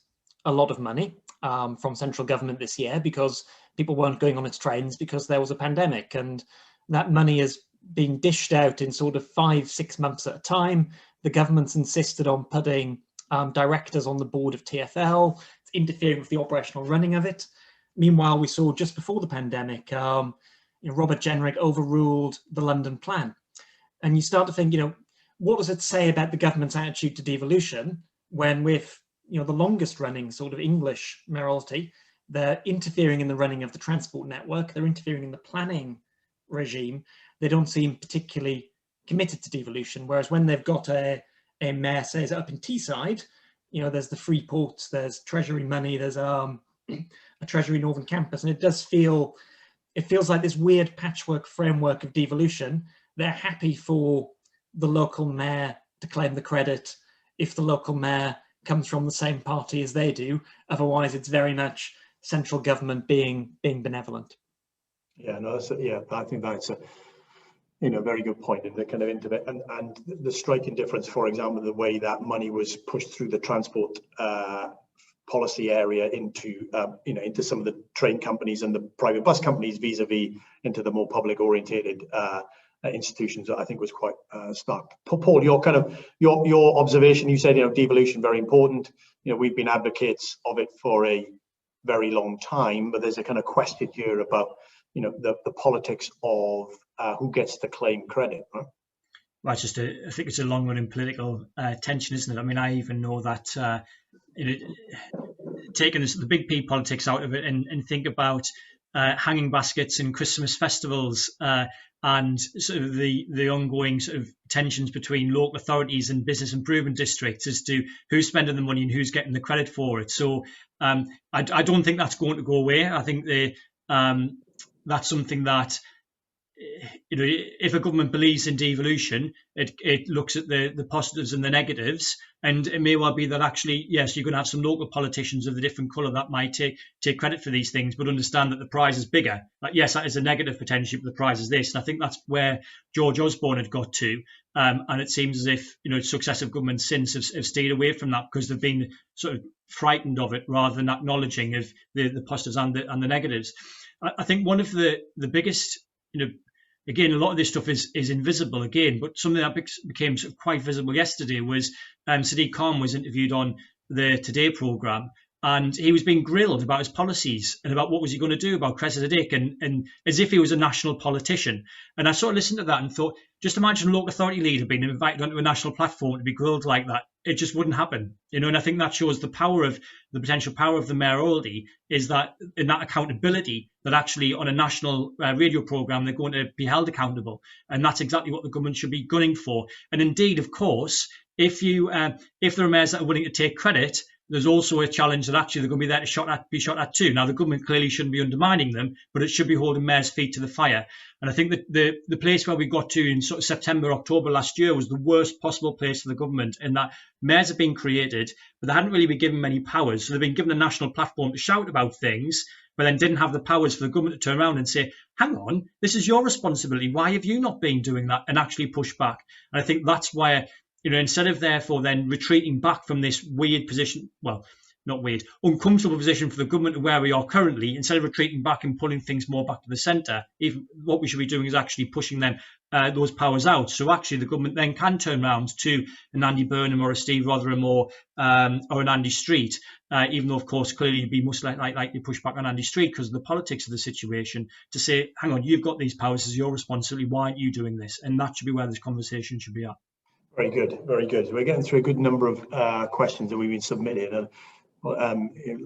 a lot of money from central government this year because people weren't going on its trains because there was a pandemic, and that money is being dished out in sort of 5-6 months at a time. The government's insisted on putting directors on the board of TfL, interfering with the operational running of it. Meanwhile, we saw just before the pandemic, Robert Jenrick overruled the London plan. And you start to think, what does it say about the government's attitude to devolution when with, the longest running sort of English mayoralty, they're interfering in the running of the transport network, they're interfering in the planning regime, they don't seem particularly committed to devolution. Whereas when they've got a mayor says up in Teesside, there's the free ports, there's Treasury money, there's a Treasury Northern campus, and it feels like this weird patchwork framework of devolution. They're happy for the local mayor to claim the credit if the local mayor comes from the same party as they do. Otherwise, it's very much central government being benevolent. Yeah, no, I think that's a very good point in the kind of intimate and the striking difference, for example, the way that money was pushed through the transport policy area into some of the train companies and the private bus companies vis-a-vis into the more public orientated institutions, I think was quite stark. Paul, your observation, you said devolution very important. We've been advocates of it for a very long time, but there's a kind of question here about the politics of who gets to claim credit, right? Well, I think it's a long running political tension, isn't it? I mean, I even know that taking the big P politics out of it and think about hanging baskets and Christmas festivals and sort of the ongoing sort of tensions between local authorities and business improvement districts as to who's spending the money and who's getting the credit for it. So I don't think that's going to go away. I think that's something that, if a government believes in devolution, it looks at the positives and the negatives, and it may well be that actually, yes, you're going to have some local politicians of a different colour that might take credit for these things, but understand that the prize is bigger. Like, yes, that is a negative potentially, but the prize is this. And I think that's where George Osborne had got to, and it seems as if successive governments since have stayed away from that because they've been sort of frightened of it rather than acknowledging of the positives and the negatives. I think one of the biggest, again, a lot of this stuff is invisible again, but something that became sort of quite visible yesterday was Sadiq Khan was interviewed on the Today programme, and he was being grilled about his policies and about what was he going to do about Cressid and as if he was a national politician. And I sort of listened to that and thought, just imagine a local authority leader being invited onto a national platform to be grilled like that. It just wouldn't happen, and I think that shows the potential power of the mayoralty is that in that accountability, that actually on a national radio programme, they're going to be held accountable. And that's exactly what the government should be gunning for. And indeed, of course, if there are mayors that are willing to take credit, there's also a challenge that actually they're going to be there to be shot at too. Now, the government clearly shouldn't be undermining them, but it should be holding mayors' feet to the fire. And I think that the place where we got to in sort of September, October last year was the worst possible place for the government, in that mayors have been created, but they hadn't really been given many powers. So they've been given a national platform to shout about things, but then didn't have the powers for the government to turn around and say, hang on, this is your responsibility. Why have you not been doing that? And actually push back. And I think that's where, instead of therefore then retreating back from this weird position, well, not weird, uncomfortable position for the government of where we are currently, instead of retreating back and pulling things more back to the centre, even what we should be doing is actually pushing them those powers out. So actually the government then can turn around to an Andy Burnham or a Steve Rotherham or an Andy Street, even though of course clearly you'd be most likely push back on Andy Street because of the politics of the situation, to say, hang on, you've got these powers, as your responsibility, why aren't you doing this? And that should be where this conversation should be at. Very good, very good. We're getting through a good number of questions that we've been submitted, and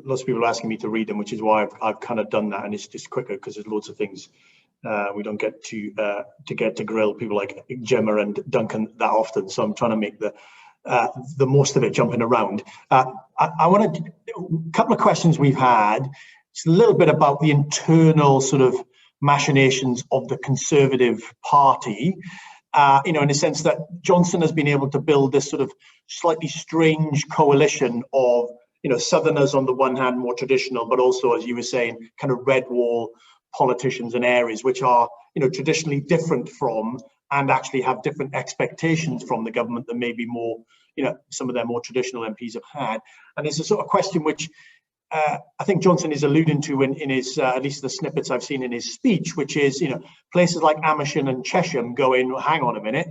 lots of people are asking me to read them, which is why I've kind of done that, and it's just quicker because there's loads of things we don't get to grill people like Gemma and Duncan that often. So I'm trying to make the most of it, jumping around. I want to a couple of questions we've had. It's a little bit about the internal sort of machinations of the Conservative Party. In a sense that Johnson has been able to build this sort of slightly strange coalition of Southerners on the one hand, more traditional, but also, as you were saying, kind of red wall politicians in areas which are, traditionally different from and actually have different expectations from the government than maybe more, some of their more traditional MPs have had. And it's a sort of question which I think Johnson is alluding to in his, at least the snippets I've seen in his speech, which is, places like Amersham and Chesham going, hang on a minute,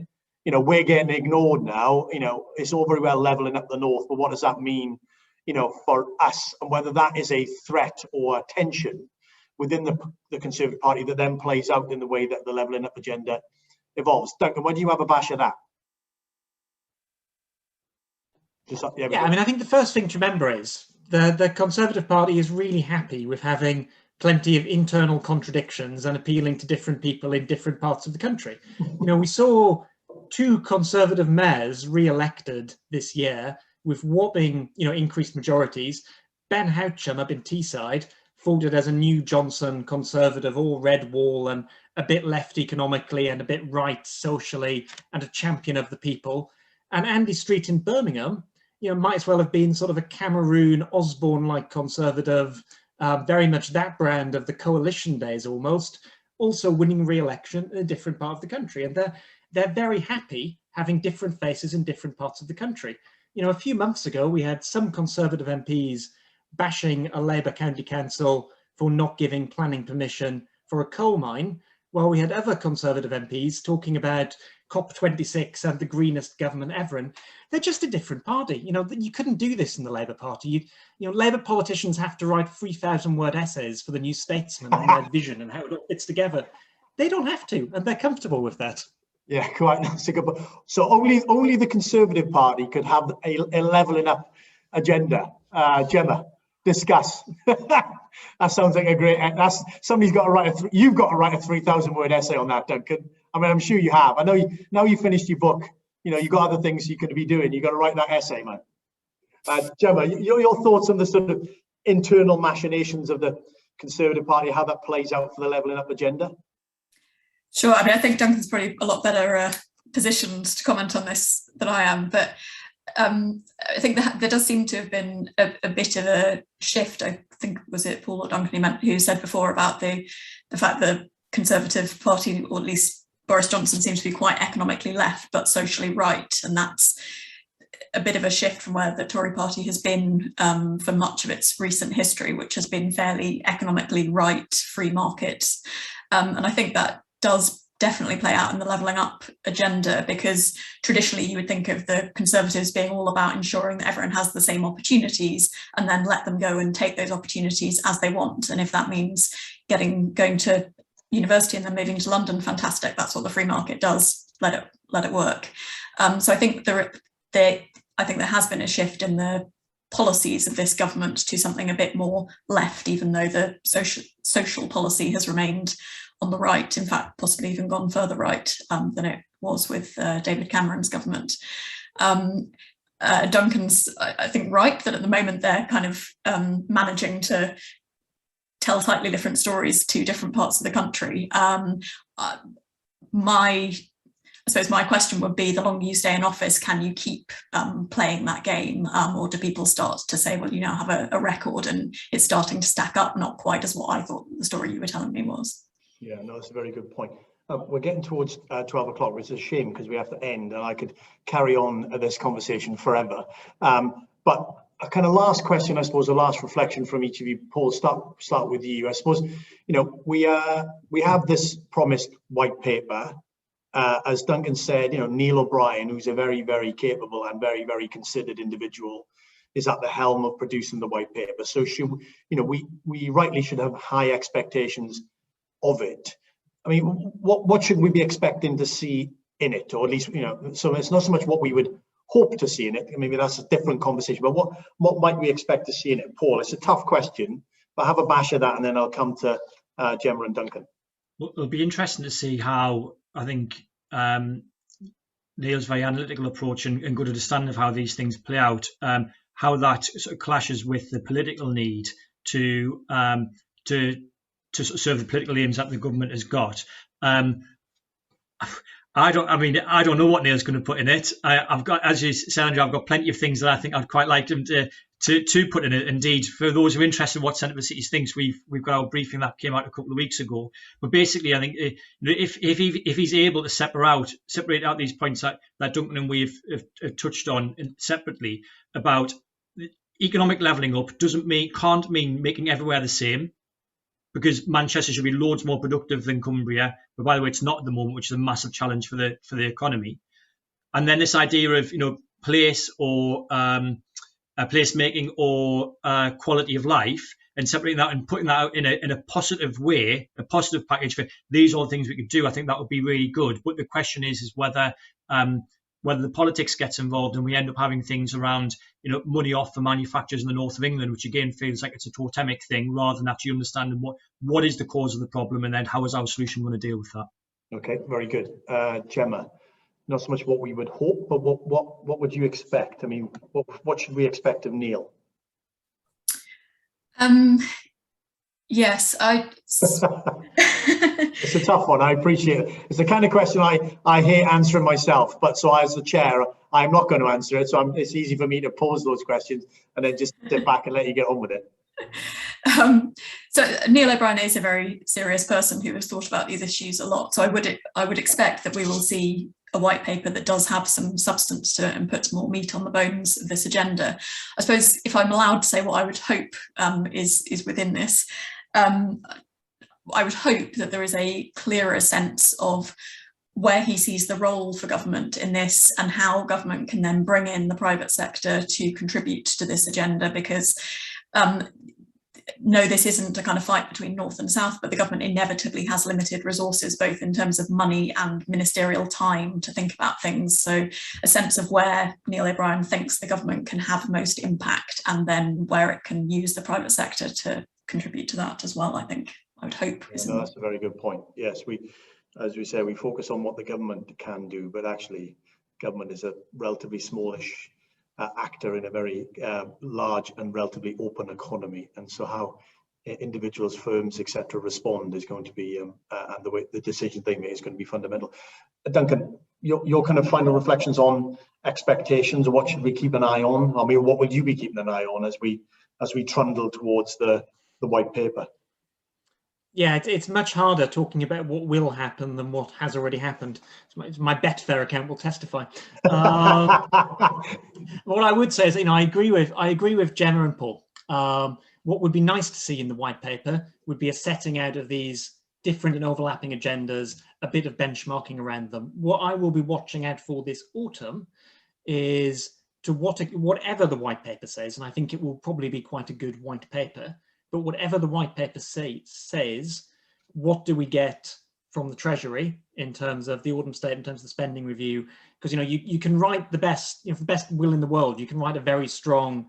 we're getting ignored now. It's all very well levelling up the north, but what does that mean, for us? And whether that is a threat or a tension within the Conservative Party that then plays out in the way that the levelling up agenda evolves. Duncan, when do you have a bash of that? Yeah, I mean, I think the first thing to remember is the Conservative Party is really happy with having plenty of internal contradictions and appealing to different people in different parts of the country. We saw 2 Conservative mayors re-elected this year with whopping, increased majorities. Ben Houcham up in Teesside folded as a new Johnson Conservative, all red wall and a bit left economically and a bit right socially and a champion of the people. And Andy Street in Birmingham, might as well have been sort of a Cameroon Osborne-like Conservative, very much that brand of the coalition days almost, also winning re-election in a different part of the country. And they're very happy having different faces in different parts of the country. A few months ago, we had some Conservative MPs bashing a Labour county council for not giving planning permission for a coal mine, while we had other Conservative MPs talking about COP26 and the greenest government ever. And they're just a different party. You couldn't do this in the Labour Party. Labour politicians have to write 3,000-word essays for the New Statesman on their vision and how it all fits together. They don't have to, and they're comfortable with that. Yeah, quite. That's a good point. So only the Conservative Party could have a levelling up agenda. Gemma, discuss. That sounds like a great. Somebody's got to write you've got to write a 3,000-word essay on that, Duncan. I mean, I'm sure you have. I know now you finished your book. You got other things you could be doing. You got to write that essay, man. Gemma, your thoughts on the sort of internal machinations of the Conservative Party, how that plays out for the levelling up agenda? Sure. I mean, I think Duncan's probably a lot better positioned to comment on this than I am, but I think that there does seem to have been a bit of a shift. I think, was it Paul or Duncan who said before about the fact that the Conservative Party, or at least Boris Johnson, seems to be quite economically left but socially right, and that's a bit of a shift from where the Tory Party has been for much of its recent history, which has been fairly economically right, free markets, and I think that does definitely play out in the levelling up agenda, because traditionally you would think of the Conservatives being all about ensuring that everyone has the same opportunities and then let them go and take those opportunities as they want. And if that means going to university and then moving to London, fantastic. That's what the free market does. Let it work. So I think there has been a shift in the policies of this government to something a bit more left, even though the social policy has remained on the right, in fact, possibly even gone further right than it was with David Cameron's government. Duncan's, I think, right that at the moment they're kind of managing to tell slightly different stories to different parts of the country. I suppose my question would be, the longer you stay in office, can you keep playing that game, or do people start to say, well, you now have a record and it's starting to stack up, not quite as what I thought the story you were telling me was? Yeah, no, that's a very good point. We're getting towards 12 o'clock, which is a shame because we have to end, and I could carry on this conversation forever. But a kind of last question, I suppose, a last reflection from each of you. Paul, start with you. I suppose, we have this promised white paper. As Duncan said, Neil O'Brien, who's a very, very capable and very, very considered individual, is at the helm of producing the white paper. So we rightly should have high expectations of it. I mean, what should we be expecting to see in it, or at least, so it's not so much what we would hope to see in it. Maybe that's a different conversation, but what might we expect to see in it? Paul, it's a tough question, but have a bash of that, and then I'll come to Gemma and Duncan. Well, it'll be interesting to see how, I think, Neil's very analytical approach and good understanding of how these things play out, how that sort of clashes with the political need to sort of serve the political aims that the government has got. I don't know what Neil's going to put in it. I've got, as you said, Andrew, I've got plenty of things that I think I'd quite like him to put in it. Indeed, for those who are interested in what Centre for Cities thinks, we've got our briefing that came out a couple of weeks ago. But basically, I think if he's able to separate out these points that Duncan and we have touched on separately about economic levelling up, can't mean making everywhere the same. Because Manchester should be loads more productive than Cumbria, but by the way, it's not at the moment, which is a massive challenge for the economy. And then this idea of place or place making or quality of life, and separating that and putting that out in a positive way, a positive package for these are the things we could do. I think that would be really good. But the question is whether the politics gets involved and we end up having things around, money off the manufacturers in the north of England, which again feels like it's a totemic thing rather than actually understanding what is the cause of the problem and then how is our solution going to deal with that. Okay, very good. Gemma, not so much what we would hope, but what would you expect? I mean, what should we expect of Neil? Yes, It's a tough one. I appreciate it. It's the kind of question I hate answering myself, but so as the chair, I'm not going to answer it. So it's easy for me to pose those questions and then just sit back and let you get on with it. So Neil O'Brien is a very serious person who has thought about these issues a lot. So I would expect that we will see a white paper that does have some substance to it and puts more meat on the bones of this agenda. I suppose if I'm allowed to say what I would hope is within this, I would hope that there is a clearer sense of where he sees the role for government in this and how government can then bring in the private sector to contribute to this agenda, because no, this isn't a kind of fight between North and South, but the government inevitably has limited resources, both in terms of money and ministerial time to think about things. So a sense of where Neil O'Brien thinks the government can have most impact and then where it can use the private sector to contribute to that as well, I think. I would hope. Yeah, no, that's a very good point. Yes, as we say, we focus on what the government can do, but actually government is a relatively smallish actor in a very large and relatively open economy, and so how individuals, firms, etc. respond is going to be and the way the decisions they make is going to be fundamental. Duncan, your kind of final reflections on expectations, or what should we keep an eye on? I mean, what will you be keeping an eye on as we trundle towards the white paper? Yeah, it's much harder talking about what will happen than what has already happened. My Betfair account will testify. What I would say is, I agree with Gemma and Paul. What would be nice to see in the white paper would be a setting out of these different and overlapping agendas, a bit of benchmarking around them. What I will be watching out for this autumn is whatever the white paper says, and I think it will probably be quite a good white paper. But whatever the white paper says, what do we get from the Treasury in terms of the autumn state, in terms of the spending review? Because you can write the best, for the best will in the world, you can write a very strong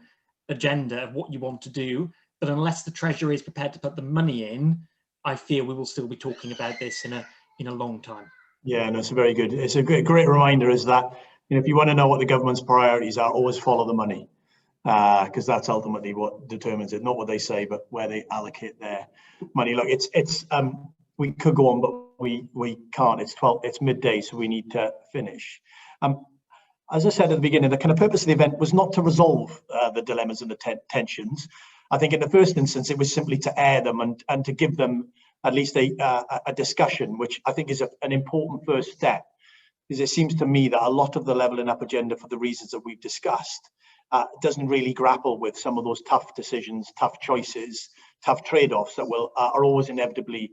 agenda of what you want to do. But unless the Treasury is prepared to put the money in, I fear we will still be talking about this in a long time. Yeah, no, it's a very good. It's a great reminder. Is that if you want to know what the government's priorities are, always follow the money. Because that's ultimately what determines it, not what they say, but where they allocate their money. Look, it's we could go on, but we can't. It's midday, so we need to finish. As I said at the beginning, the kind of purpose of the event was not to resolve the dilemmas and the tensions. I think in the first instance, it was simply to air them and to give them at least a discussion, which I think is an important first step. Because it seems to me that a lot of the levelling up agenda, for the reasons that we've discussed, doesn't really grapple with some of those tough decisions, tough choices, tough trade-offs that are always inevitably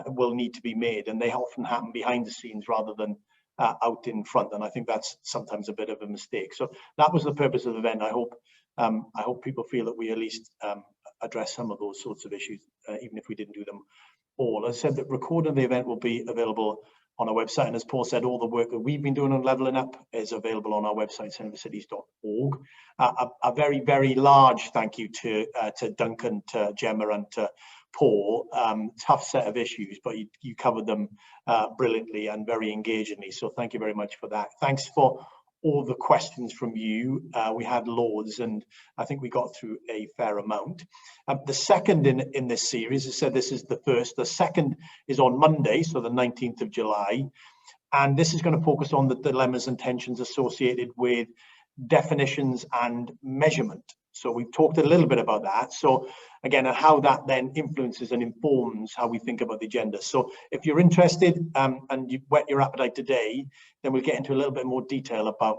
will need to be made, and they often happen behind the scenes rather than out in front. And I think that's sometimes a bit of a mistake. So that was the purpose of the event. I hope people feel that we at least address some of those sorts of issues, even if we didn't do them all. As I said, the recording of the event will be available on our website, and as Paul said, all the work that we've been doing on levelling up is available on our website, centreforcities.org. A very, very large thank you to Duncan, to Gemma, and to Paul. Tough set of issues, but you covered them brilliantly and very engagingly. So thank you very much for that. Thanks for all the questions from you. We had loads, and I think we got through a fair amount. The second in this series, I said this is the first. The second is on Monday, so the 19th of July. And this is going to focus on the dilemmas and tensions associated with definitions and measurement. So we've talked a little bit about that. So again, and how that then influences and informs how we think about the agenda. So if you're interested and you whet your appetite today, then we'll get into a little bit more detail about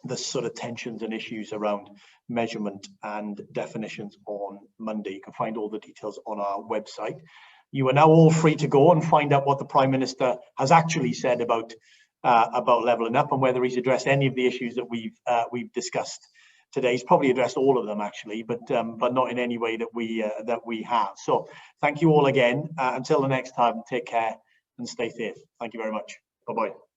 the sort of tensions and issues around measurement and definitions on Monday. You can find all the details on our website. You are now all free to go and find out what the Prime Minister has actually said about levelling up, and whether he's addressed any of the issues that we've discussed today. He's probably addressed all of them actually, but not in any way that we have. So thank you all again. Until the next time, take care and stay safe. Thank you very much. Bye-bye.